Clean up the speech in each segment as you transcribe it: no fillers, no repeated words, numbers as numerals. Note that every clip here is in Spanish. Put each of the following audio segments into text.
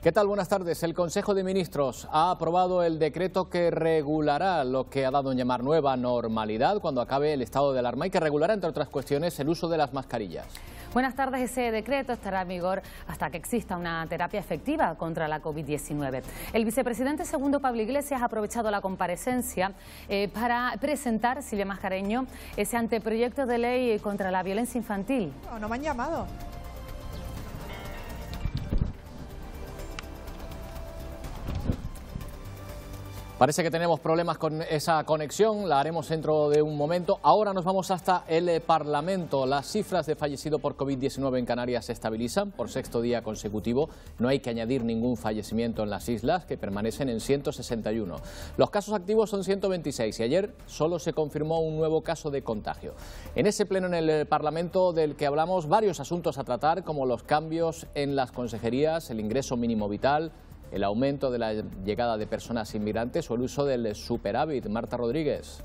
¿Qué tal? Buenas tardes. El Consejo de Ministros ha aprobado el decreto que regulará lo que ha dado en llamar nueva normalidad cuando acabe el estado de alarma y que regulará, entre otras cuestiones, el uso de las mascarillas. Buenas tardes. Ese decreto estará en vigor hasta que exista una terapia efectiva contra la COVID-19. El vicepresidente segundo Pablo Iglesias ha aprovechado la comparecencia para presentar, Silvia Mascareño, ese anteproyecto de ley contra la violencia infantil. No me han llamado. Parece que tenemos problemas con esa conexión, la haremos dentro de un momento. Ahora nos vamos hasta el Parlamento. Las cifras de fallecidos por COVID-19 en Canarias se estabilizan por sexto día consecutivo. No hay que añadir ningún fallecimiento en las islas, que permanecen en 161. Los casos activos son 126 y ayer solo se confirmó un nuevo caso de contagio. En ese pleno en el Parlamento del que hablamos, varios asuntos a tratar, como los cambios en las consejerías, el ingreso mínimo vital, el aumento de la llegada de personas inmigrantes o el uso del superávit. Marta Rodríguez.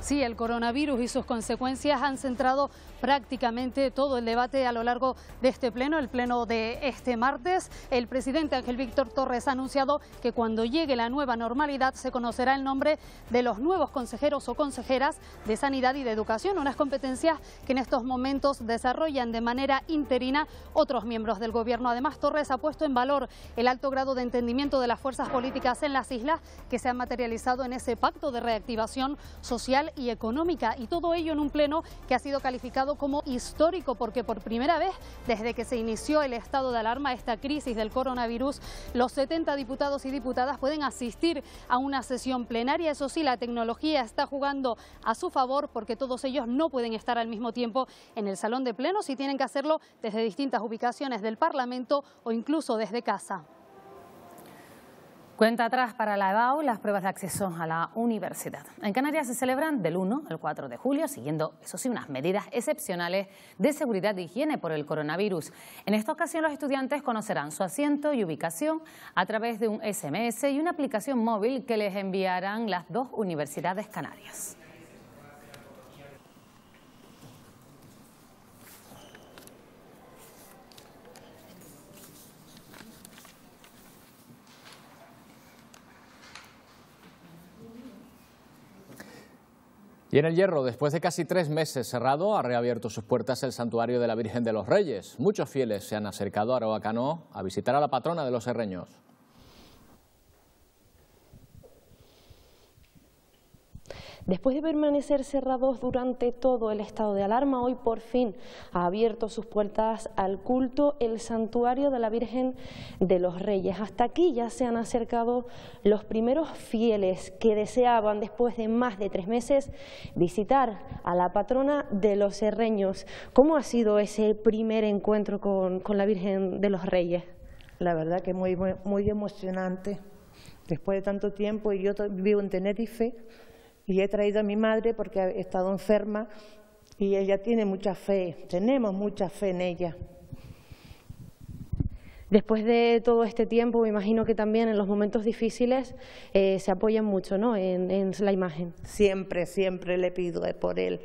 Sí, el coronavirus y sus consecuencias han centrado prácticamente todo el debate a lo largo de este pleno, el pleno de este martes. El presidente Ángel Víctor Torres ha anunciado que cuando llegue la nueva normalidad se conocerá el nombre de los nuevos consejeros o consejeras de Sanidad y de Educación, unas competencias que en estos momentos desarrollan de manera interina otros miembros del Gobierno. Además, Torres ha puesto en valor el alto grado de entendimiento de las fuerzas políticas en las islas que se han materializado en ese pacto de reactivación social y económica, y todo ello en un pleno que ha sido calificado como histórico porque por primera vez desde que se inició el estado de alarma, esta crisis del coronavirus, los 70 diputados y diputadas pueden asistir a una sesión plenaria. Eso sí, la tecnología está jugando a su favor porque todos ellos no pueden estar al mismo tiempo en el salón de plenos y tienen que hacerlo desde distintas ubicaciones del Parlamento o incluso desde casa. Cuenta atrás para la EBAU las pruebas de acceso a la universidad. En Canarias se celebran del 1 al 4 de julio, siguiendo, eso sí, unas medidas excepcionales de seguridad e higiene por el coronavirus. En esta ocasión los estudiantes conocerán su asiento y ubicación a través de un SMS y una aplicación móvil que les enviarán las dos universidades canarias. Y en El Hierro, después de casi 3 meses cerrado, ha reabierto sus puertas el Santuario de la Virgen de los Reyes. Muchos fieles se han acercado a Aroacanó a visitar a la patrona de los herreños. Después de permanecer cerrados durante todo el estado de alarma, hoy por fin ha abierto sus puertas al culto el Santuario de la Virgen de los Reyes. Hasta aquí ya se han acercado los primeros fieles que deseaban, después de más de 3 meses, visitar a la patrona de los herreños. ¿Cómo ha sido ese primer encuentro con la Virgen de los Reyes? La verdad que muy emocionante. Después de tanto tiempo, y yo vivo en Tenerife, y he traído a mi madre porque ha estado enferma y ella tiene mucha fe, tenemos mucha fe en ella. Después de todo este tiempo, me imagino que también en los momentos difíciles se apoyan mucho, ¿no?, en la imagen. Siempre, siempre le pido por él,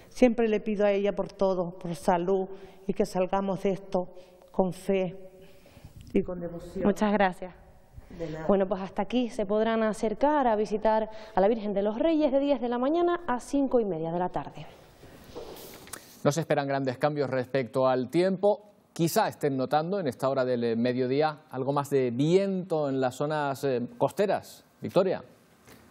siempre le pido a ella por todo, por salud y que salgamos de esto con fe y con devoción. Muchas gracias. Bueno, pues hasta aquí se podrán acercar a visitar a la Virgen de los Reyes de 10 de la mañana a 5:30 de la tarde. No se esperan grandes cambios respecto al tiempo. Quizá estén notando en esta hora del mediodía algo más de viento en las zonas costeras. Victoria.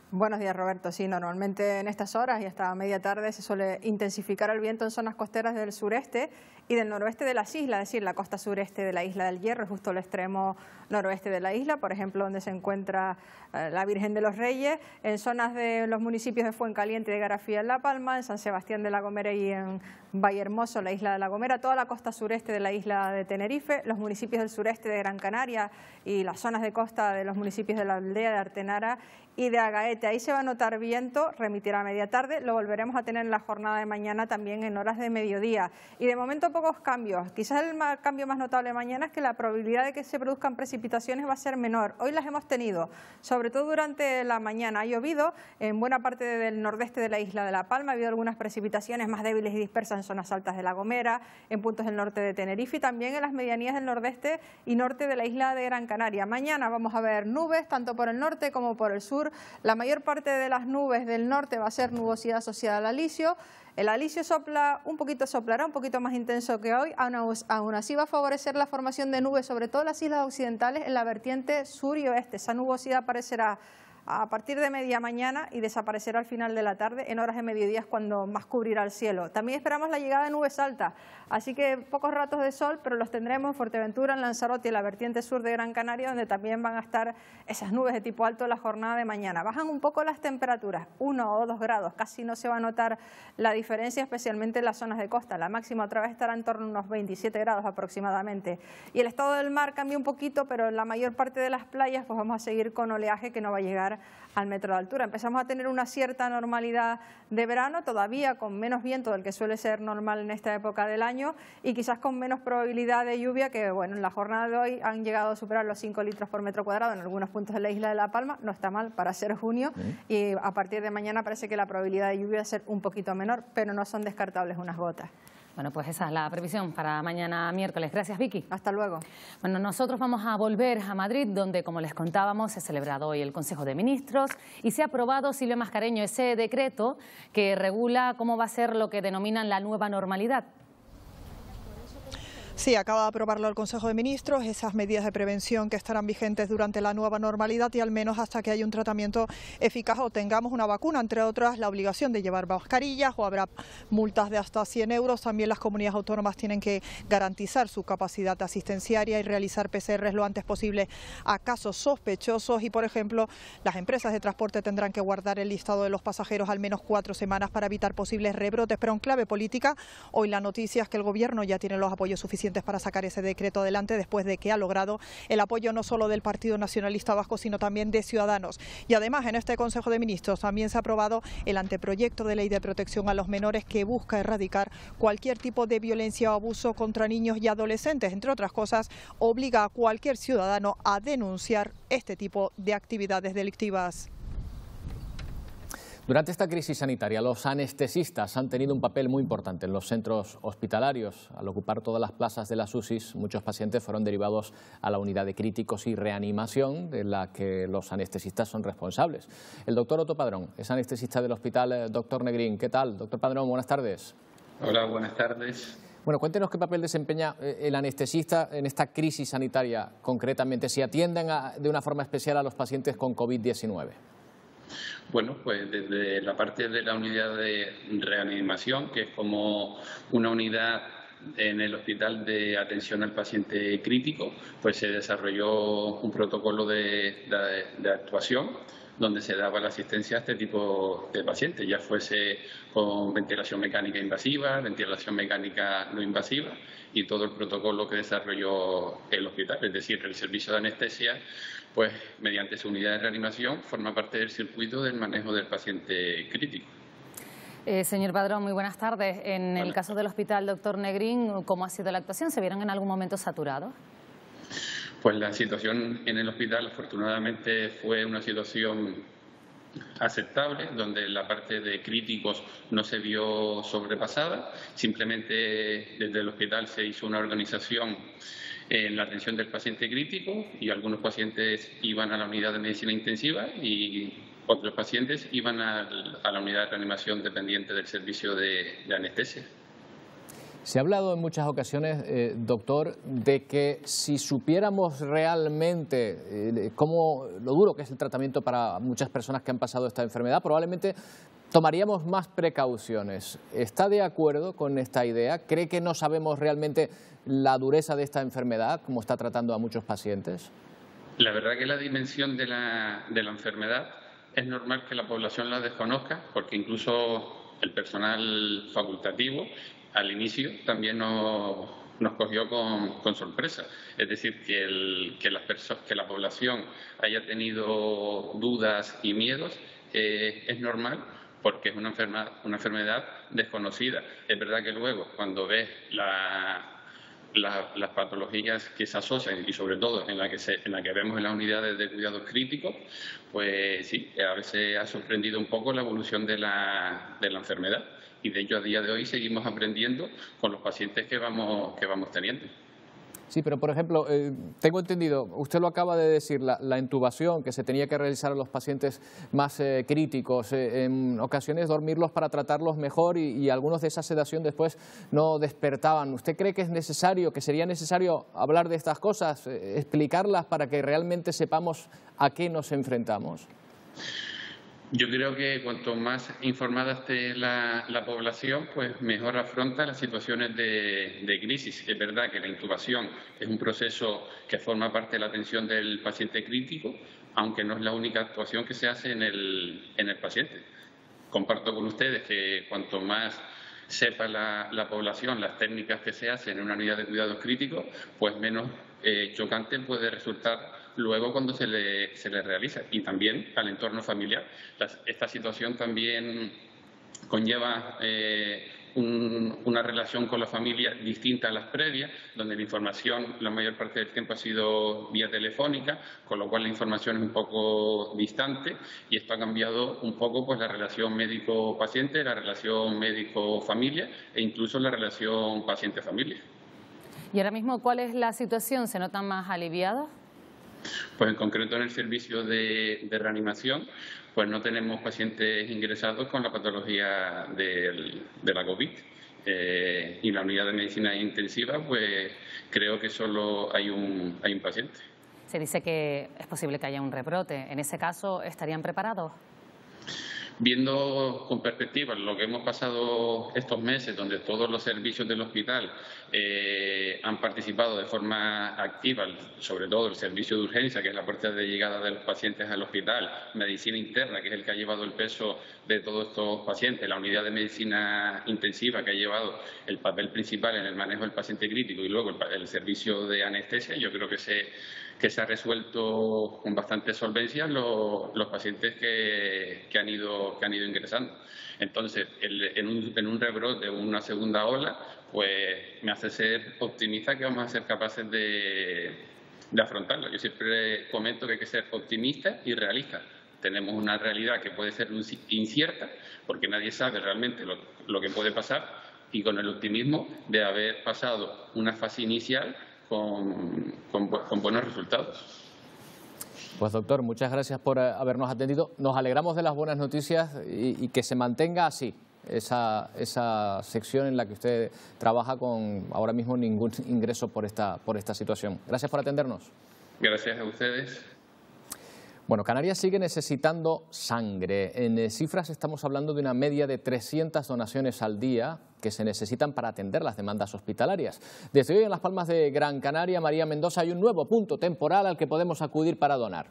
Buenos días, Roberto. Sí, normalmente en estas horas y hasta media tarde se suele intensificar el viento en zonas costeras del sureste y del noroeste de las islas, es decir, la costa sureste de la isla del Hierro, justo el extremo noroeste de la isla, por ejemplo, donde se encuentra la Virgen de los Reyes, en zonas de los municipios de Fuencaliente y de Garafía en La Palma, en San Sebastián de La Gomera y en Vallehermoso, la isla de La Gomera, toda la costa sureste de la isla de Tenerife, los municipios del sureste de Gran Canaria y las zonas de costa de los municipios de la aldea de Artenara y de Agaete. oeste. Ahí se va a notar viento, remitirá a media tarde, lo volveremos a tener en la jornada de mañana también en horas de mediodía. Y de momento pocos cambios. Quizás el cambio más notable mañana es que la probabilidad de que se produzcan precipitaciones va a ser menor. Hoy las hemos tenido, sobre todo durante la mañana. Ha llovido en buena parte del nordeste de la isla de La Palma, ha habido algunas precipitaciones más débiles y dispersas en zonas altas de La Gomera, en puntos del norte de Tenerife y también en las medianías del nordeste y norte de la isla de Gran Canaria. Mañana vamos a ver nubes tanto por el norte como por el sur. La mayor parte de las nubes del norte va a ser nubosidad asociada al alisio. El alisio soplará un poquito más intenso que hoy, aún así va a favorecer la formación de nubes, sobre todo en las islas occidentales, en la vertiente sur y oeste. Esa nubosidad aparecerá a partir de media mañana y desaparecerá al final de la tarde. En horas de mediodía es cuando más cubrirá el cielo. También esperamos la llegada de nubes altas, así que pocos ratos de sol, pero los tendremos en Fuerteventura, en Lanzarote y en la vertiente sur de Gran Canaria, donde también van a estar esas nubes de tipo alto en la jornada de mañana. Bajan un poco las temperaturas, 1 o 2 grados, casi no se va a notar la diferencia, especialmente en las zonas de costa. La máxima otra vez estará en torno a unos 27 grados aproximadamente. Y el estado del mar cambia un poquito, pero en la mayor parte de las playas pues vamos a seguir con oleaje que no va a llegar al metro de altura. Empezamos a tener una cierta normalidad de verano, todavía con menos viento del que suele ser normal en esta época del año y quizás con menos probabilidad de lluvia, que bueno, en la jornada de hoy han llegado a superar los 5 litros por metro cuadrado en algunos puntos de la isla de La Palma. No está mal para ser junio y a partir de mañana parece que la probabilidad de lluvia va a ser un poquito menor, pero no son descartables unas gotas. Bueno, pues esa es la previsión para mañana miércoles. Gracias, Vicky. Hasta luego. Bueno, nosotros vamos a volver a Madrid, donde, como les contábamos, se ha celebrado hoy el Consejo de Ministros y se ha aprobado, Silvia Mascareño, ese decreto que regula cómo va a ser lo que denominan la nueva normalidad. Sí, acaba de aprobarlo el Consejo de Ministros, esas medidas de prevención que estarán vigentes durante la nueva normalidad y al menos hasta que haya un tratamiento eficaz o tengamos una vacuna, entre otras la obligación de llevar mascarillas o habrá multas de hasta 100 euros. También las comunidades autónomas tienen que garantizar su capacidad asistenciaria y realizar PCRs lo antes posible a casos sospechosos y, por ejemplo, las empresas de transporte tendrán que guardar el listado de los pasajeros al menos 4 semanas para evitar posibles rebrotes. Pero en clave política, hoy la noticia es que el Gobierno ya tiene los apoyos suficientes para sacar ese decreto adelante después de que ha logrado el apoyo no solo del Partido Nacionalista Vasco, sino también de Ciudadanos. Y además en este Consejo de Ministros también se ha aprobado el anteproyecto de ley de protección a los menores que busca erradicar cualquier tipo de violencia o abuso contra niños y adolescentes. Entre otras cosas, obliga a cualquier ciudadano a denunciar este tipo de actividades delictivas. Durante esta crisis sanitaria, los anestesistas han tenido un papel muy importante en los centros hospitalarios. Al ocupar todas las plazas de las UCIs, muchos pacientes fueron derivados a la unidad de críticos y reanimación, de la que los anestesistas son responsables. El doctor Otto Padrón es anestesista del Hospital Dr. Negrín. ¿Qué tal, doctor Padrón? Buenas tardes. Hola, buenas tardes. Bueno, cuéntenos qué papel desempeña el anestesista en esta crisis sanitaria concretamente, si atienden de una forma especial a los pacientes con COVID-19. Bueno, pues desde la parte de la unidad de reanimación, que es como una unidad en el hospital de atención al paciente crítico, pues se desarrolló un protocolo de actuación donde se daba la asistencia a este tipo de pacientes, ya fuese con ventilación mecánica invasiva, ventilación mecánica no invasiva y todo el protocolo que desarrolló el hospital, es decir, el servicio de anestesia, pues mediante su unidad de reanimación forma parte del circuito del manejo del paciente crítico. Señor Padrón, muy buenas tardes. En el caso del Hospital Dr. Negrín, ¿cómo ha sido la actuación? ¿Se vieron en algún momento saturados? Pues la situación en el hospital afortunadamente fue una situación aceptable, donde la parte de críticos no se vio sobrepasada. Simplemente desde el hospital se hizo una organización en la atención del paciente crítico y algunos pacientes iban a la unidad de medicina intensiva y otros pacientes iban a la unidad de reanimación dependiente del servicio de anestesia. Se ha hablado en muchas ocasiones, doctor, de que si supiéramos realmente lo duro que es el tratamiento para muchas personas que han pasado esta enfermedad, probablemente tomaríamos más precauciones. ¿Está de acuerdo con esta idea? ¿Cree que no sabemos realmente la dureza de esta enfermedad, como está tratando a muchos pacientes? La verdad que la dimensión de la enfermedad es normal que la población la desconozca, porque incluso el personal facultativo al inicio también nos cogió con sorpresa. Es decir, que la población haya tenido dudas y miedos es normal, porque es una enfermedad desconocida. Es verdad que luego, cuando ves las patologías que se asocian, y sobre todo en la que vemos en las unidades de cuidados críticos, pues sí, a veces ha sorprendido un poco la evolución de la enfermedad. Y de ello, a día de hoy, seguimos aprendiendo con los pacientes que vamos teniendo. Sí, pero por ejemplo, tengo entendido, usted lo acaba de decir, la intubación que se tenía que realizar a los pacientes más críticos, en ocasiones dormirlos para tratarlos mejor y algunos de esa sedación después no despertaban. ¿Usted cree que es necesario, que sería necesario hablar de estas cosas, explicarlas para que realmente sepamos a qué nos enfrentamos? Yo creo que cuanto más informada esté la población, pues mejor afronta las situaciones de crisis. Es verdad que la intubación es un proceso que forma parte de la atención del paciente crítico, aunque no es la única actuación que se hace en el paciente. Comparto con ustedes que cuanto más sepa la población las técnicas que se hacen en una unidad de cuidados críticos, pues menos chocante puede resultar luego cuando se le realiza, y también al entorno familiar. Esta situación también conlleva una relación con la familia distinta a las previas, donde la información la mayor parte del tiempo ha sido vía telefónica, con lo cual la información es un poco distante, y esto ha cambiado un poco pues la relación médico-paciente, la relación médico-familia e incluso la relación paciente-familia. ¿Y ahora mismo cuál es la situación? ¿Se notan más aliviados? Pues en concreto en el servicio de reanimación, pues no tenemos pacientes ingresados con la patología de la COVID. Y en la unidad de medicina intensiva, pues creo que solo hay un paciente. Se dice que es posible que haya un rebrote. ¿En ese caso estarían preparados? Viendo con perspectiva lo que hemos pasado estos meses, donde todos los servicios del hospital han participado de forma activa, sobre todo el servicio de urgencia, que es la puerta de llegada de los pacientes al hospital, medicina interna, que es el que ha llevado el peso de todos estos pacientes, la unidad de medicina intensiva, que ha llevado el papel principal en el manejo del paciente crítico, y luego el servicio de anestesia. Yo creo que se ha resuelto con bastante solvencia los pacientes que han ido ingresando. Entonces, en un rebrote o una segunda ola, pues me hace ser optimista que vamos a ser capaces de afrontarlo. Yo siempre comento que hay que ser optimistas y realistas. Tenemos una realidad que puede ser incierta, porque nadie sabe realmente lo que puede pasar, y con el optimismo de haber pasado una fase inicial con buenos resultados. Pues doctor, muchas gracias por habernos atendido. Nos alegramos de las buenas noticias y que se mantenga así esa sección en la que usted trabaja con ahora mismo ningún ingreso por esta situación. Gracias por atendernos. Gracias a ustedes. Bueno, Canarias sigue necesitando sangre. En cifras estamos hablando de una media de 300 donaciones al día que se necesitan para atender las demandas hospitalarias. Desde hoy en Las Palmas de Gran Canaria, María Mendoza, hay un nuevo punto temporal al que podemos acudir para donar.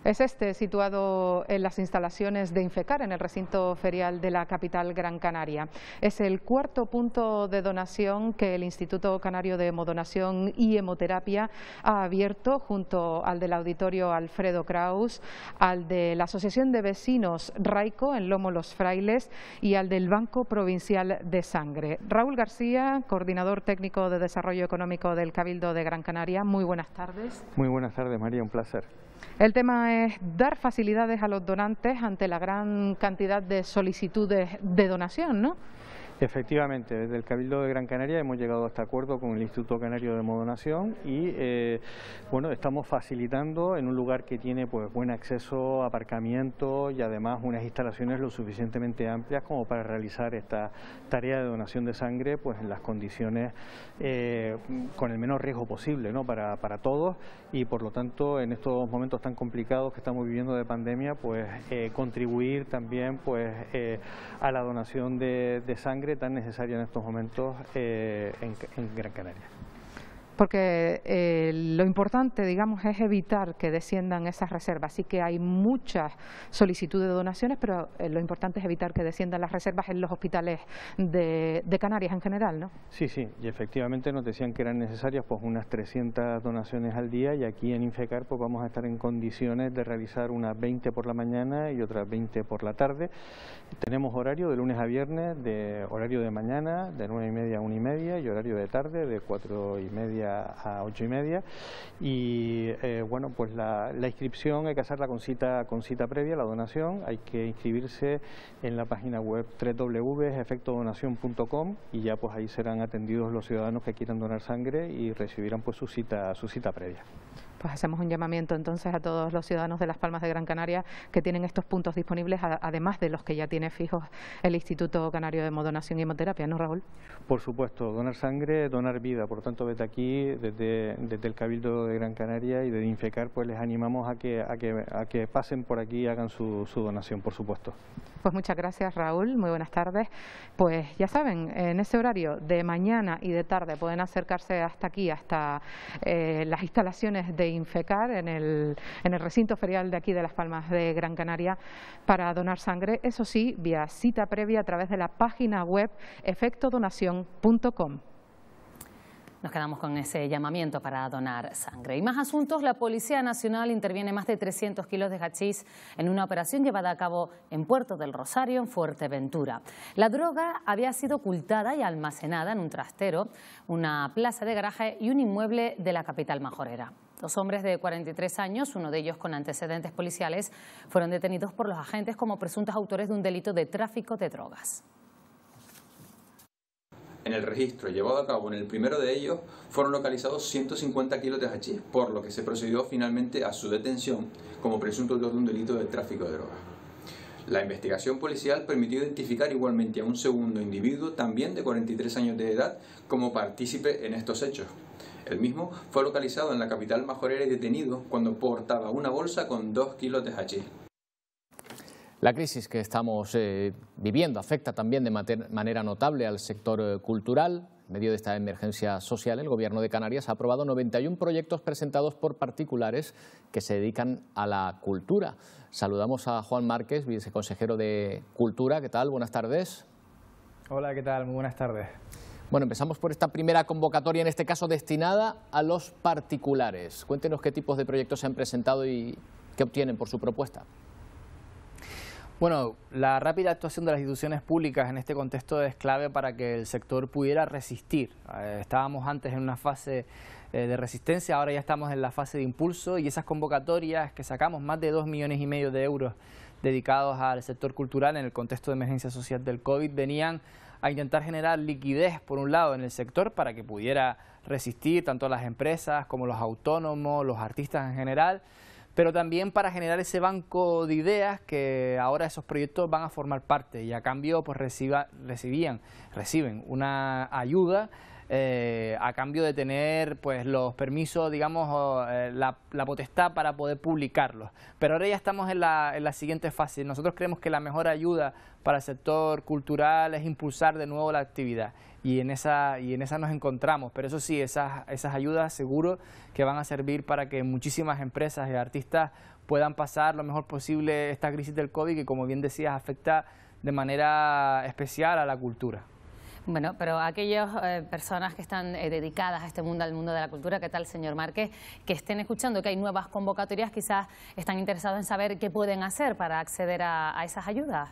Es situado en las instalaciones de Infecar, en el recinto ferial de la capital Gran Canaria. Es el cuarto punto de donación que el Instituto Canario de Hemodonación y Hemoterapia ha abierto, junto al del Auditorio Alfredo Kraus, al de la Asociación de Vecinos Raico en Lomo Los Frailes y al del Banco Provincial de Sangre. Raúl García, coordinador técnico de Desarrollo Económico del Cabildo de Gran Canaria. Muy buenas tardes. Muy buenas tardes, María, un placer. El tema es dar facilidades a los donantes ante la gran cantidad de solicitudes de donación, ¿no? Efectivamente, desde el Cabildo de Gran Canaria hemos llegado a este acuerdo con el Instituto Canario de Hemodonación y bueno, estamos facilitando en un lugar que tiene pues buen acceso, aparcamiento y además unas instalaciones lo suficientemente amplias como para realizar esta tarea de donación de sangre pues en las condiciones con el menor riesgo posible, ¿no? para todos, y por lo tanto en estos momentos tan complicados que estamos viviendo de pandemia, pues contribuir también pues a la donación de sangre tan necesaria en estos momentos en Gran Canaria. Porque lo importante, digamos, es evitar que desciendan esas reservas. Sí que hay muchas solicitudes de donaciones, pero lo importante es evitar que desciendan las reservas en los hospitales de Canarias en general, ¿no? Sí, sí, y efectivamente nos decían que eran necesarias pues unas 300 donaciones al día, y aquí en Infecar pues vamos a estar en condiciones de realizar unas 20 por la mañana y otras 20 por la tarde. Tenemos horario de lunes a viernes, horario de mañana de 9:30 a 1:30 y horario de tarde de 4:30 a 8:30, y bueno, pues la inscripción hay que hacerla con cita previa, la donación. Hay que inscribirse en la página web www.efectodonacion.com y ya pues ahí serán atendidos los ciudadanos que quieran donar sangre y recibirán pues su cita previa. Pues hacemos un llamamiento entonces a todos los ciudadanos de Las Palmas de Gran Canaria que tienen estos puntos disponibles, además de los que ya tiene fijos el Instituto Canario de Hemodonación y Hemoterapia, ¿no, Raúl? Por supuesto, donar sangre, donar vida. Por lo tanto, desde aquí, desde el Cabildo de Gran Canaria y de Infecar, pues les animamos a que pasen por aquí y hagan su donación, por supuesto. Pues muchas gracias, Raúl, muy buenas tardes. Pues ya saben, en ese horario de mañana y de tarde pueden acercarse hasta aquí, hasta las instalaciones de Infecar en el recinto ferial de aquí de Las Palmas de Gran Canaria para donar sangre, eso sí, vía cita previa a través de la página web efectodonacion.com. Nos quedamos con ese llamamiento para donar sangre. Y más asuntos, la Policía Nacional interviene más de 300 kilos de hachís en una operación llevada a cabo en Puerto del Rosario, en Fuerteventura. La droga había sido ocultada y almacenada en un trastero, una plaza de garaje y un inmueble de la capital majorera. 2 hombres de 43 años, uno de ellos con antecedentes policiales, fueron detenidos por los agentes como presuntos autores de un delito de tráfico de drogas. En el registro llevado a cabo en el primero de ellos fueron localizados 150 kilos de hachís, por lo que se procedió finalmente a su detención como presunto autor de un delito de tráfico de drogas. La investigación policial permitió identificar igualmente a un segundo individuo, también de 43 años de edad, como partícipe en estos hechos. El mismo fue localizado en la capital majorera y detenido cuando portaba una bolsa con 2 kilos de hachís. La crisis que estamos viviendo afecta también de manera notable al sector cultural. En medio de esta emergencia social, el Gobierno de Canarias ha aprobado 91 proyectos presentados por particulares que se dedican a la cultura. Saludamos a Juan Márquez, viceconsejero de Cultura. ¿Qué tal? Buenas tardes. Hola, ¿qué tal? Muy buenas tardes. Bueno, empezamos por esta primera convocatoria, en este caso destinada a los particulares. Cuéntenos qué tipos de proyectos se han presentado y qué obtienen por su propuesta. Bueno, la rápida actuación de las instituciones públicas en este contexto es clave para que el sector pudiera resistir. Estábamos antes en una fase de resistencia, ahora ya estamos en la fase de impulso, y esas convocatorias que sacamos, más de 2,5 millones de euros dedicados al sector cultural en el contexto de emergencia social del COVID, venían a intentar generar liquidez, por un lado, en el sector para que pudiera resistir tanto las empresas como los autónomos, los artistas en general, pero también para generar ese banco de ideas que ahora esos proyectos van a formar parte, y a cambio pues reciben una ayuda a cambio de tener pues los permisos, digamos, la potestad para poder publicarlos. Pero ahora ya estamos en la siguiente fase. Nosotros creemos que la mejor ayuda para el sector cultural es impulsar de nuevo la actividad, y en esa nos encontramos. Pero eso sí, esas ayudas seguro que van a servir para que muchísimas empresas y artistas puedan pasar lo mejor posible esta crisis del COVID, que, como bien decías, afecta de manera especial a la cultura. Bueno, pero aquellas personas que están dedicadas a este mundo, al mundo de la cultura, ¿qué tal, señor Márquez? Que estén escuchando que hay nuevas convocatorias, quizás están interesados en saber qué pueden hacer para acceder a esas ayudas.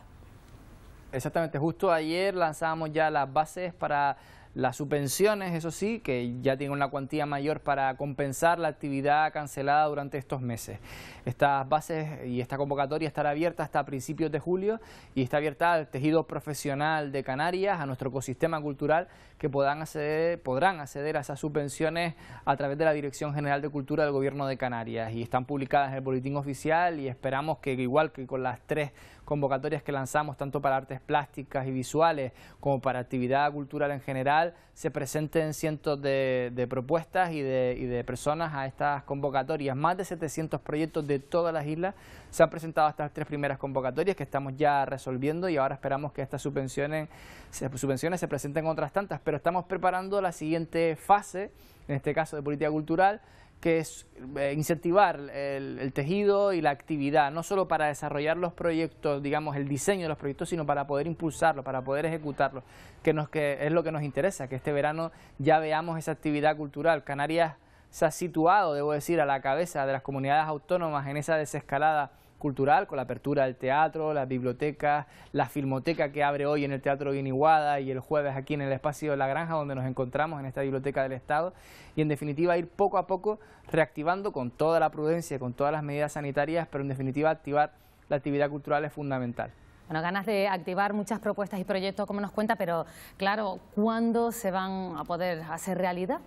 Exactamente, justo ayer lanzábamos ya las bases para las subvenciones, eso sí, que ya tienen una cuantía mayor para compensar la actividad cancelada durante estos meses. Estas bases y esta convocatoria estará abierta hasta principios de julio, y está abierta al tejido profesional de Canarias, a nuestro ecosistema cultural, que podrán acceder a esas subvenciones a través de la Dirección General de Cultura del Gobierno de Canarias, y están publicadas en el Boletín Oficial, y esperamos que, igual que con las 3 convocatorias que lanzamos, tanto para artes plásticas y visuales como para actividad cultural en general, general se presenten cientos de propuestas y de personas a estas convocatorias. Más de 700 proyectos de todas las islas se han presentado a estas 3 primeras convocatorias que estamos ya resolviendo, y ahora esperamos que estas subvenciones se presenten otras tantas, pero estamos preparando la siguiente fase, en este caso de política cultural, que es incentivar el tejido y la actividad, no solo para desarrollar los proyectos, digamos, el diseño de los proyectos, sino para poder impulsarlos, para poder ejecutarlos, que es lo que nos interesa, que este verano ya veamos esa actividad cultural. Canarias se ha situado, debo decir, a la cabeza de las comunidades autónomas en esa desescalada cultural, con la apertura del teatro, las bibliotecas, la filmoteca que abre hoy en el Teatro Guiniguada y el jueves aquí en el espacio de La Granja, donde nos encontramos en esta Biblioteca del Estado, y en definitiva ir poco a poco reactivando con toda la prudencia, con todas las medidas sanitarias, pero en definitiva activar la actividad cultural es fundamental. Bueno, ganas de activar muchas propuestas y proyectos, como nos cuenta, pero claro, ¿cuándo se van a poder hacer realidad?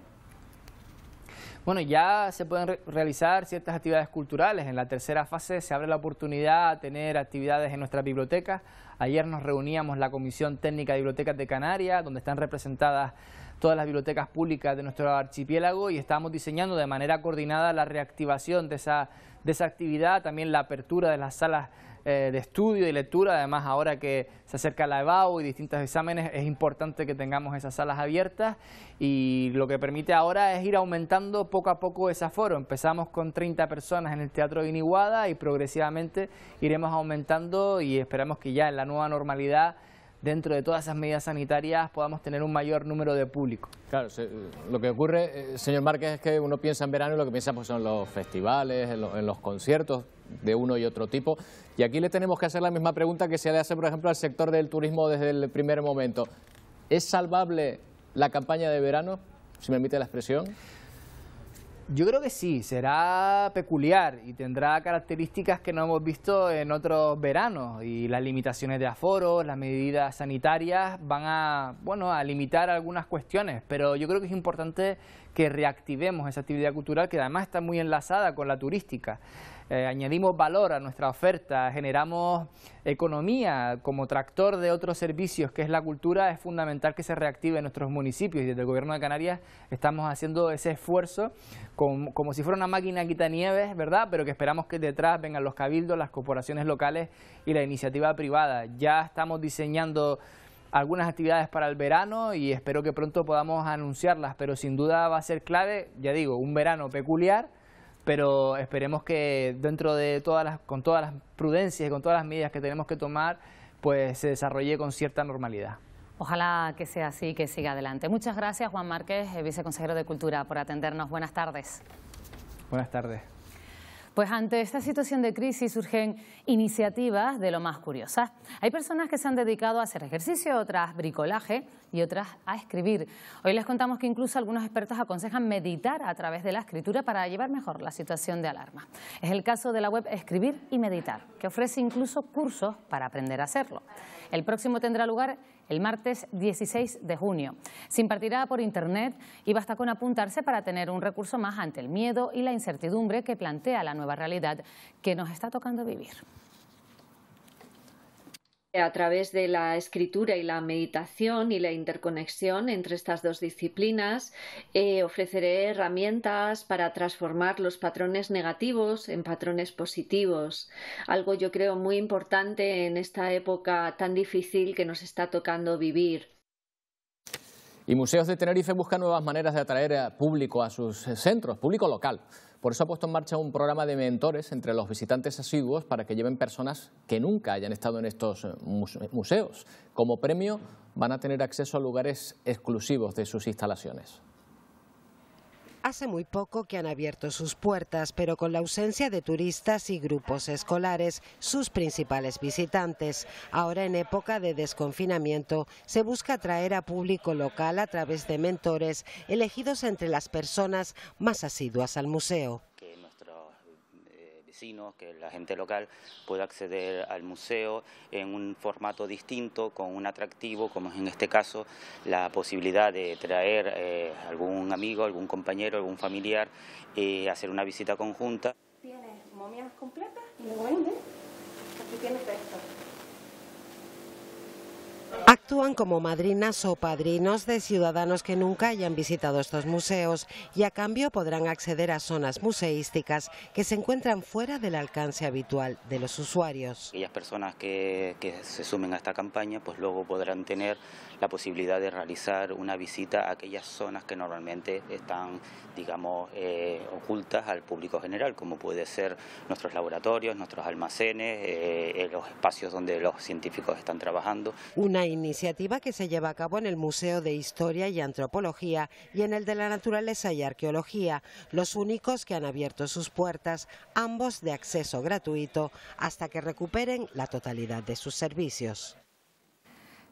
Bueno, ya se pueden realizar ciertas actividades culturales. En la tercera fase se abre la oportunidad a tener actividades en nuestras bibliotecas. Ayer nos reuníamos la Comisión Técnica de Bibliotecas de Canarias, donde están representadas todas las bibliotecas públicas de nuestro archipiélago, y estamos diseñando de manera coordinada la reactivación de esa actividad, también la apertura de las salas de estudio y lectura. Además, ahora que se acerca la EBAU y distintos exámenes, es importante que tengamos esas salas abiertas, y lo que permite ahora es ir aumentando poco a poco ese aforo. Empezamos con 30 personas en el Teatro Guiniguada y progresivamente iremos aumentando, y esperamos que ya en la nueva normalidad, dentro de todas esas medidas sanitarias, podamos tener un mayor número de público. Claro, lo que ocurre, señor Márquez, es que uno piensa en verano y lo que piensa pues son los festivales, en los conciertos de uno y otro tipo. Y aquí le tenemos que hacer la misma pregunta que se le hace, por ejemplo, al sector del turismo desde el primer momento. ¿Es salvable la campaña de verano, si me permite la expresión? Yo creo que sí, será peculiar y tendrá características que no hemos visto en otros veranos, y las limitaciones de aforo, las medidas sanitarias van a limitar algunas cuestiones, pero yo creo que es importante que reactivemos esa actividad cultural, que además está muy enlazada con la turística. Añadimos valor a nuestra oferta, generamos economía como tractor de otros servicios, que es la cultura. Es fundamental que se reactive en nuestros municipios, y desde el Gobierno de Canarias estamos haciendo ese esfuerzo como si fuera una máquina quitanieves, ¿verdad? Pero que esperamos que detrás vengan los cabildos, las corporaciones locales y la iniciativa privada. Ya estamos diseñando algunas actividades para el verano y espero que pronto podamos anunciarlas, pero sin duda va a ser clave, ya digo, un verano peculiar, pero esperemos que dentro de con todas las prudencias y con todas las medidas que tenemos que tomar, pues se desarrolle con cierta normalidad. Ojalá que sea así, que siga adelante. Muchas gracias, Juan Márquez, viceconsejero de Cultura, por atendernos. Buenas tardes. Buenas tardes. Pues ante esta situación de crisis surgen iniciativas de lo más curiosas. Hay personas que se han dedicado a hacer ejercicio, otras bricolaje y otras a escribir. Hoy les contamos que incluso algunos expertos aconsejan meditar a través de la escritura para llevar mejor la situación de alarma. Es el caso de la web Escribir y Meditar, que ofrece incluso cursos para aprender a hacerlo. El próximo tendrá lugar el martes 16 de junio. Se impartirá por internet y basta con apuntarse para tener un recurso más ante el miedo y la incertidumbre que plantea la nueva realidad que nos está tocando vivir. A través de la escritura y la meditación y la interconexión entre estas dos disciplinas, ofreceré herramientas para transformar los patrones negativos en patrones positivos. Algo yo creo muy importante en esta época tan difícil que nos está tocando vivir. Y Museos de Tenerife busca nuevas maneras de atraer público a sus centros, público local. Por eso ha puesto en marcha un programa de mentores entre los visitantes asiduos para que lleven personas que nunca hayan estado en estos museos. Como premio van a tener acceso a lugares exclusivos de sus instalaciones. Hace muy poco que han abierto sus puertas, pero con la ausencia de turistas y grupos escolares, sus principales visitantes. Ahora, en época de desconfinamiento, se busca atraer a público local a través de mentores elegidos entre las personas más asiduas al museo. Que la gente local pueda acceder al museo en un formato distinto, con un atractivo, como es en este caso la posibilidad de traer algún amigo, algún compañero, algún familiar, hacer una visita conjunta. Tienes momias completas y luego aquí tienes esto. actúan como madrinas o padrinos de ciudadanos que nunca hayan visitado estos museos y a cambio podrán acceder a zonas museísticas que se encuentran fuera del alcance habitual de los usuarios. Aquellas personas que se sumen a esta campaña pues luego podrán tener la posibilidad de realizar una visita a aquellas zonas que normalmente están, digamos, ocultas al público general, como puede ser nuestros laboratorios, nuestros almacenes, los espacios donde los científicos están trabajando. Una iniciativa que se lleva a cabo en el Museo de Historia y Antropología y en el de la Naturaleza y Arqueología, los únicos que han abierto sus puertas, ambos de acceso gratuito, hasta que recuperen la totalidad de sus servicios.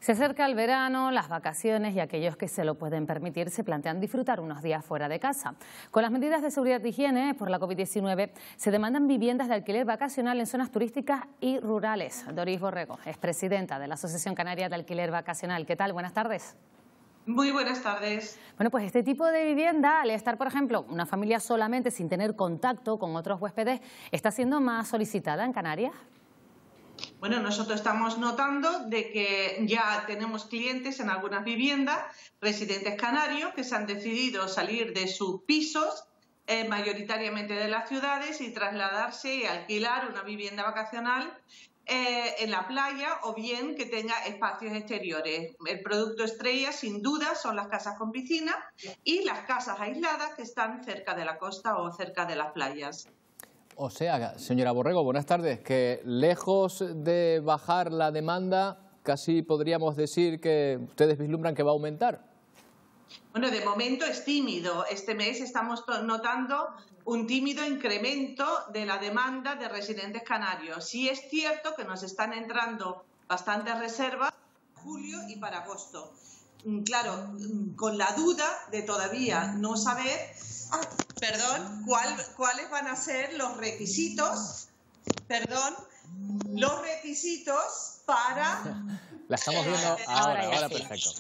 Se acerca el verano, las vacaciones y aquellos que se lo pueden permitir se plantean disfrutar unos días fuera de casa. Con las medidas de seguridad y higiene por la COVID-19 se demandan viviendas de alquiler vacacional en zonas turísticas y rurales. Doris Borrego es presidenta de la Asociación Canaria de Alquiler Vacacional. ¿Qué tal? Buenas tardes. Muy buenas tardes. Bueno, pues este tipo de vivienda, al estar, por ejemplo, una familia solamente sin tener contacto con otros huéspedes, ¿está siendo más solicitada en Canarias? Bueno, nosotros estamos notando de que ya tenemos clientes en algunas viviendas, residentes canarios, que se han decidido salir de sus pisos, mayoritariamente de las ciudades, y trasladarse y alquilar una vivienda vacacional en la playa o bien que tenga espacios exteriores. El producto estrella, sin duda, son las casas con piscina y las casas aisladas que están cerca de la costa o cerca de las playas. O sea, señora Borrego, buenas tardes, que lejos de bajar la demanda, casi podríamos decir que ustedes vislumbran que va a aumentar. Bueno, de momento es tímido. Este mes estamos notando un tímido incremento de la demanda de residentes canarios. Sí es cierto que nos están entrando bastantes reservas para julio y para agosto. Claro, con la duda de todavía no saber, cuáles van a ser los requisitos, para... La estamos viendo ahora perfecto.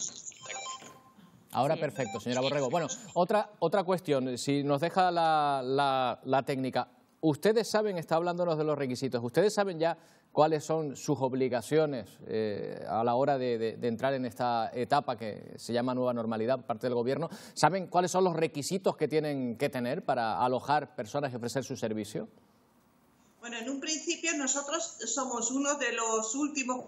Ahora perfecto, señora Borrego. Bueno, otra cuestión, si nos deja la técnica. Ustedes saben, está hablándonos de los requisitos, ustedes saben ya cuáles son sus obligaciones a la hora de entrar en esta etapa que se llama nueva normalidad por parte del Gobierno. ¿Saben cuáles son los requisitos que tienen que tener para alojar personas y ofrecer su servicio? Bueno, en un principio nosotros somos uno de los últimos.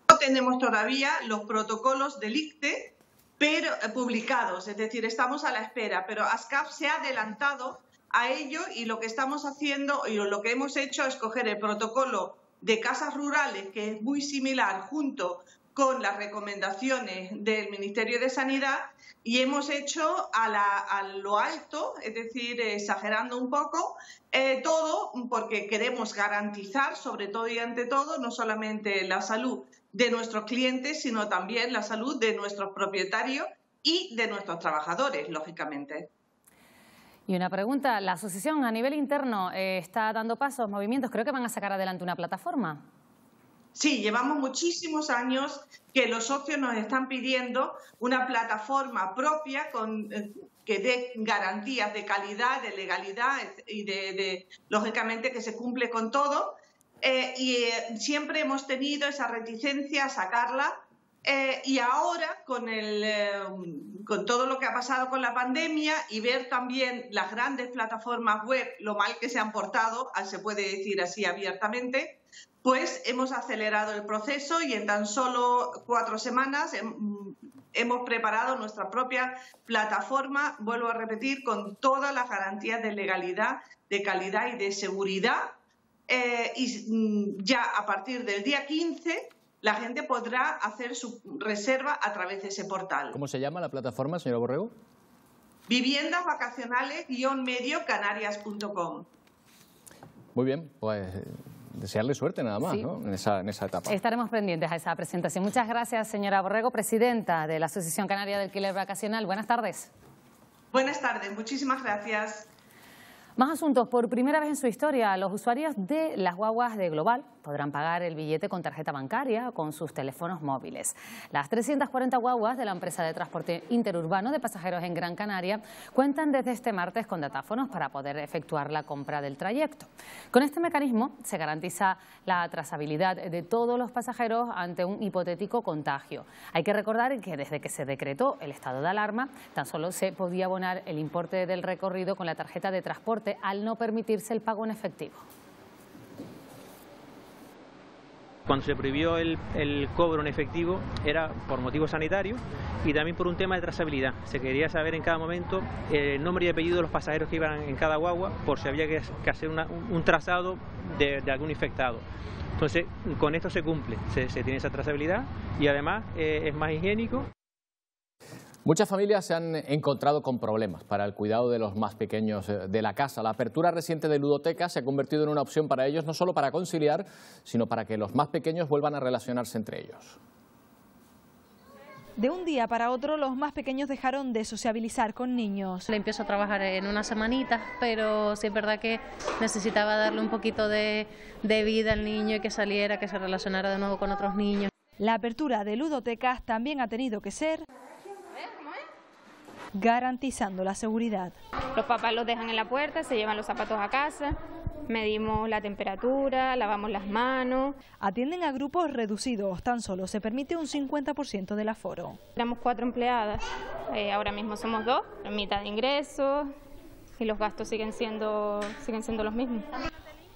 No tenemos todavía los protocolos del ICTE pero publicados, es decir, estamos a la espera, pero ASCAP se ha adelantado a ello y lo que estamos haciendo y lo que hemos hecho es coger el protocolo de casas rurales, que es muy similar, junto con las recomendaciones del Ministerio de Sanidad, y hemos hecho a lo alto, es decir, exagerando un poco, todo porque queremos garantizar, sobre todo y ante todo, no solamente la salud de nuestros clientes, sino también la salud de nuestros propietarios y de nuestros trabajadores, lógicamente. Y una pregunta, la asociación a nivel interno está dando pasos, movimientos, creo que van a sacar adelante una plataforma. Sí, llevamos muchísimos años que los socios nos están pidiendo una plataforma propia que dé garantías de calidad, de legalidad y lógicamente que se cumple con todo. Siempre hemos tenido esa reticencia a sacarla y ahora con todo lo que ha pasado con la pandemia y ver también las grandes plataformas web, lo mal que se han portado, se puede decir así abiertamente, pues hemos acelerado el proceso y en tan solo 4 semanas hemos preparado nuestra propia plataforma, vuelvo a repetir, con todas las garantías de legalidad, de calidad y de seguridad. Y ya a partir del día 15 la gente podrá hacer su reserva a través de ese portal. ¿Cómo se llama la plataforma, señora Borrego? Viviendasvacacionales-canarias.com. Muy bien, pues desearle suerte nada más, sí, ¿no? en esa etapa. Estaremos pendientes a esa presentación. Muchas gracias, señora Borrego, presidenta de la Asociación Canaria de Alquiler Vacacional. Buenas tardes. Buenas tardes, muchísimas gracias. Más asuntos. Por primera vez en su historia, los usuarios de las guaguas de Global podrán pagar el billete con tarjeta bancaria o con sus teléfonos móviles. Las 340 guaguas de la empresa de transporte interurbano de pasajeros en Gran Canaria cuentan desde este martes con datáfonos para poder efectuar la compra del trayecto. Con este mecanismo se garantiza la trazabilidad de todos los pasajeros ante un hipotético contagio. Hay que recordar que desde que se decretó el estado de alarma, tan solo se podía abonar el importe del recorrido con la tarjeta de transporte al no permitirse el pago en efectivo. Cuando se prohibió el cobro en efectivo era por motivos sanitarios y también por un tema de trazabilidad. Se quería saber en cada momento el nombre y apellido de los pasajeros que iban en cada guagua por si había que hacer un trazado de algún infectado. Entonces, con esto se cumple, se tiene esa trazabilidad y además es más higiénico. Muchas familias se han encontrado con problemas para el cuidado de los más pequeños de la casa. La apertura reciente de ludotecas se ha convertido en una opción para ellos, no solo para conciliar, sino para que los más pequeños vuelvan a relacionarse entre ellos. De un día para otro, los más pequeños dejaron de sociabilizar con niños. Le empiezo a trabajar en una semanita, pero sí es verdad que necesitaba darle un poquito de vida al niño y que saliera, que se relacionara de nuevo con otros niños. La apertura de ludotecas también ha tenido que ser garantizando la seguridad. Los papás los dejan en la puerta, se llevan los zapatos a casa, medimos la temperatura, lavamos las manos. Atienden a grupos reducidos, tan solo se permite un 50% del aforo. Éramos 4 empleadas, ahora mismo somos 2, mitad de ingresos y los gastos siguen siendo los mismos.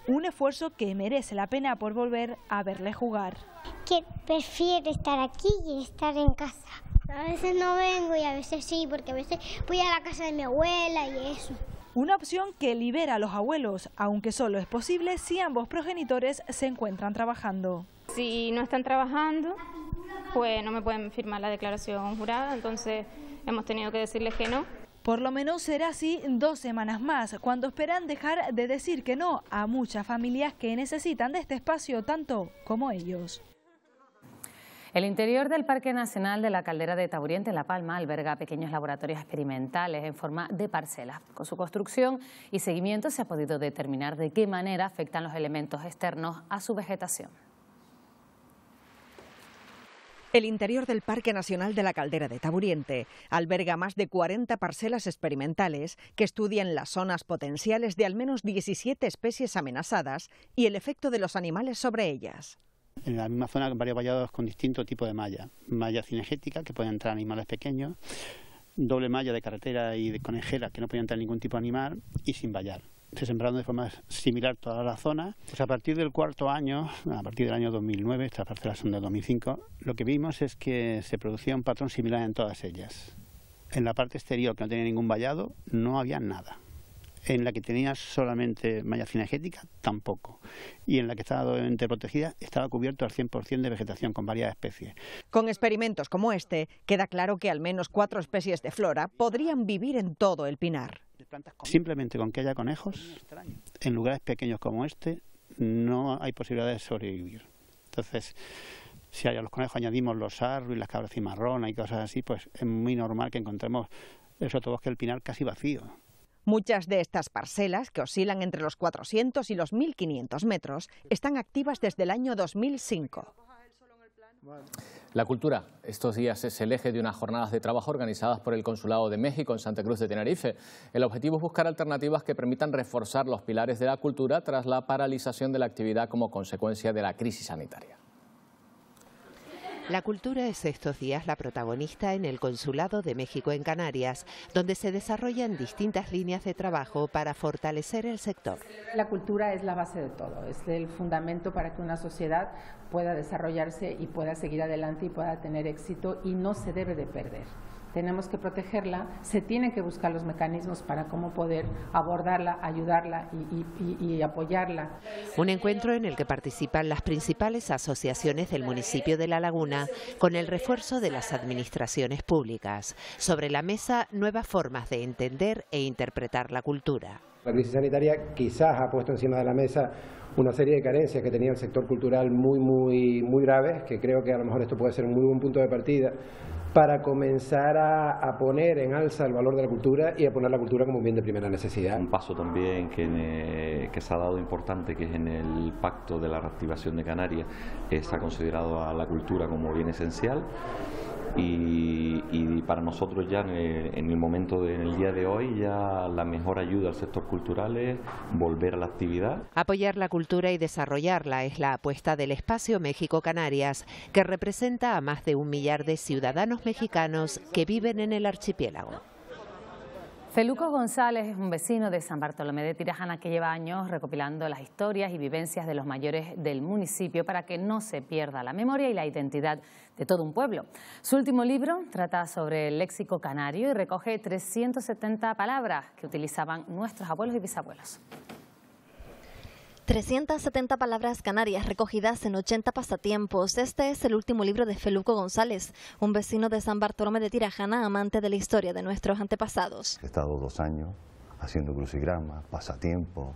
Un esfuerzo que merece la pena por volver a verle jugar. Que prefiero estar aquí y estar en casa. A veces no vengo y a veces sí, porque a veces voy a la casa de mi abuela y eso. Una opción que libera a los abuelos, aunque solo es posible si ambos progenitores se encuentran trabajando. Si no están trabajando, pues no me pueden firmar la declaración jurada, entonces hemos tenido que decirles que no. Por lo menos será así 2 semanas más, cuando esperan dejar de decir que no a muchas familias que necesitan de este espacio tanto como ellos. El interior del Parque Nacional de la Caldera de Taburiente, en La Palma, alberga pequeños laboratorios experimentales en forma de parcelas. Con su construcción y seguimiento se ha podido determinar de qué manera afectan los elementos externos a su vegetación. El interior del Parque Nacional de la Caldera de Taburiente alberga más de 40 parcelas experimentales que estudian las zonas potenciales de al menos 17 especies amenazadas y el efecto de los animales sobre ellas. En la misma zona varios vallados con distinto tipo de malla. Malla cinegética, que pueden entrar animales pequeños, doble malla de carretera y de conejera, que no pueden entrar ningún tipo de animal, y sin vallar. Se sembraron de forma similar toda la zona. Pues a partir del 4.º año, a partir del año 2009, estas parcelas son de 2005, lo que vimos es que se producía un patrón similar en todas ellas. En la parte exterior, que no tenía ningún vallado, no había nada. En la que tenía solamente malla cinegética, tampoco. Y en la que estaba doblemente protegida, estaba cubierto al 100% de vegetación con varias especies. Con experimentos como este, queda claro que al menos 4 especies de flora podrían vivir en todo el pinar. Simplemente con que haya conejos, en lugares pequeños como este, no hay posibilidad de sobrevivir. Entonces, si a los conejos añadimos los árboles, las cabras cimarronas y cosas así, pues es muy normal que encontremos el sotobosque del pinar casi vacío. Muchas de estas parcelas, que oscilan entre los 400 y los 1.500 metros, están activas desde el año 2005. La cultura estos días es el eje de unas jornadas de trabajo organizadas por el Consulado de México en Santa Cruz de Tenerife. El objetivo es buscar alternativas que permitan reforzar los pilares de la cultura tras la paralización de la actividad como consecuencia de la crisis sanitaria. La cultura es estos días la protagonista en el Consulado de México en Canarias, donde se desarrollan distintas líneas de trabajo para fortalecer el sector. La cultura es la base de todo, es el fundamento para que una sociedad pueda desarrollarse y pueda seguir adelante y pueda tener éxito, y no se debe de perder. Tenemos que protegerla, se tienen que buscar los mecanismos para cómo poder abordarla, ayudarla y apoyarla. Un encuentro en el que participan las principales asociaciones del municipio de La Laguna con el refuerzo de las administraciones públicas. Sobre la mesa, nuevas formas de entender e interpretar la cultura. La crisis sanitaria quizás ha puesto encima de la mesa una serie de carencias que tenía el sector cultural muy graves, que creo que a lo mejor esto puede ser un muy buen punto de partida para comenzar a poner en alza el valor de la cultura y a poner la cultura como un bien de primera necesidad. Un paso también que se ha dado importante, que es en el Pacto de la Reactivación de Canarias, se ha considerado a la cultura como bien esencial. Y para nosotros ya en el día de hoy ya la mejor ayuda al sector cultural es volver a la actividad. Apoyar la cultura y desarrollarla es la apuesta del Espacio México-Canarias, que representa a más de 1 millar de ciudadanos mexicanos que viven en el archipiélago. Feluco González es un vecino de San Bartolomé de Tirajana que lleva años recopilando las historias y vivencias de los mayores del municipio para que no se pierda la memoria y la identidad de todo un pueblo. Su último libro trata sobre el léxico canario y recoge 370 palabras que utilizaban nuestros abuelos y bisabuelos. 370 palabras canarias recogidas en 80 pasatiempos. Este es el último libro de Feluco González, un vecino de San Bartolomé de Tirajana, amante de la historia de nuestros antepasados. He estado 2 años haciendo crucigramas, pasatiempos,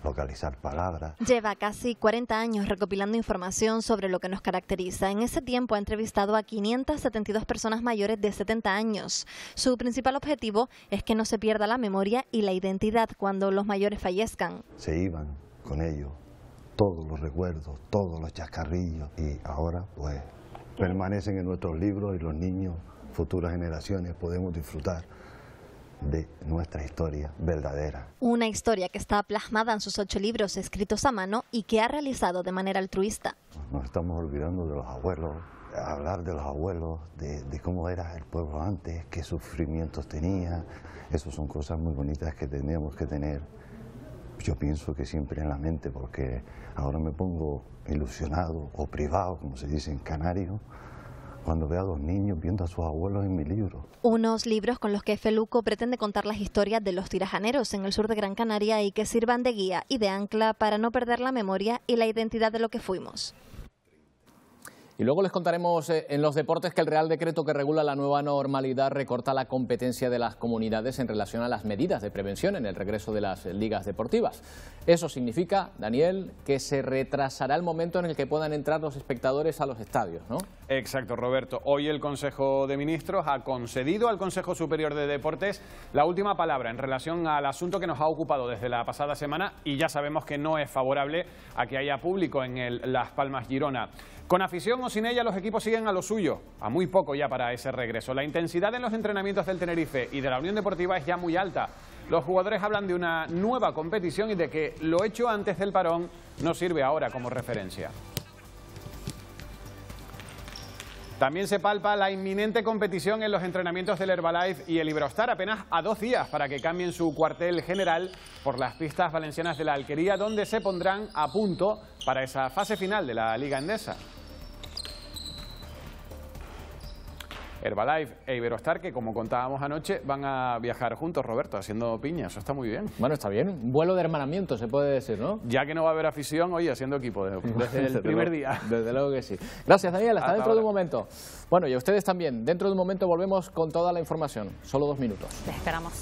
localizar palabras. Lleva casi 40 años recopilando información sobre lo que nos caracteriza. En ese tiempo ha entrevistado a 572 personas mayores de 70 años. Su principal objetivo es que no se pierda la memoria y la identidad cuando los mayores fallezcan. Se iban con ellos todos los recuerdos, todos los chascarrillos, y ahora pues permanecen en nuestros libros y los niños, futuras generaciones, podemos disfrutar de nuestra historia verdadera. Una historia que está plasmada en sus 8 libros escritos a mano y que ha realizado de manera altruista. Nos estamos olvidando de los abuelos, hablar de los abuelos, de cómo era el pueblo antes, qué sufrimientos tenía. Esas son cosas muy bonitas que tenemos que tener. Yo pienso que siempre en la mente, porque ahora me pongo ilusionado o privado, como se dice en canario, cuando veo a 2 niños viendo a sus abuelos en mi libro. Unos libros con los que Feluco pretende contar las historias de los tirajaneros en el sur de Gran Canaria y que sirvan de guía y de ancla para no perder la memoria y la identidad de lo que fuimos. Y luego les contaremos en los deportes que el Real Decreto que regula la nueva normalidad recorta la competencia de las comunidades en relación a las medidas de prevención en el regreso de las ligas deportivas. Eso significa, Daniel, que se retrasará el momento en el que puedan entrar los espectadores a los estadios, ¿no? Exacto, Roberto. Hoy el Consejo de Ministros ha concedido al Consejo Superior de Deportes la última palabra en relación al asunto que nos ha ocupado desde la pasada semana, y ya sabemos que no es favorable a que haya público en el Las Palmas Girona. Con afición o sin ella, los equipos siguen a lo suyo, a muy poco ya para ese regreso. La intensidad en los entrenamientos del Tenerife y de la Unión Deportiva es ya muy alta. Los jugadores hablan de una nueva competición y de que lo hecho antes del parón no sirve ahora como referencia. También se palpa la inminente competición en los entrenamientos del Herbalife y el Iberostar, apenas a 2 días para que cambien su cuartel general por las pistas valencianas de la Alquería, donde se pondrán a punto para esa fase final de la Liga Endesa. Herbalife e Iberostar, que como contábamos anoche, van a viajar juntos, Roberto, haciendo piña. Eso está muy bien. Bueno, está bien. Un vuelo de hermanamiento, se puede decir, ¿no? Ya que no va a haber afición, oye, haciendo equipo desde el primer día. Desde luego que sí. Gracias, Daniel. Hasta dentro de un momento. Bueno, y a ustedes también. Dentro de un momento volvemos con toda la información. Solo 2 minutos. Les esperamos.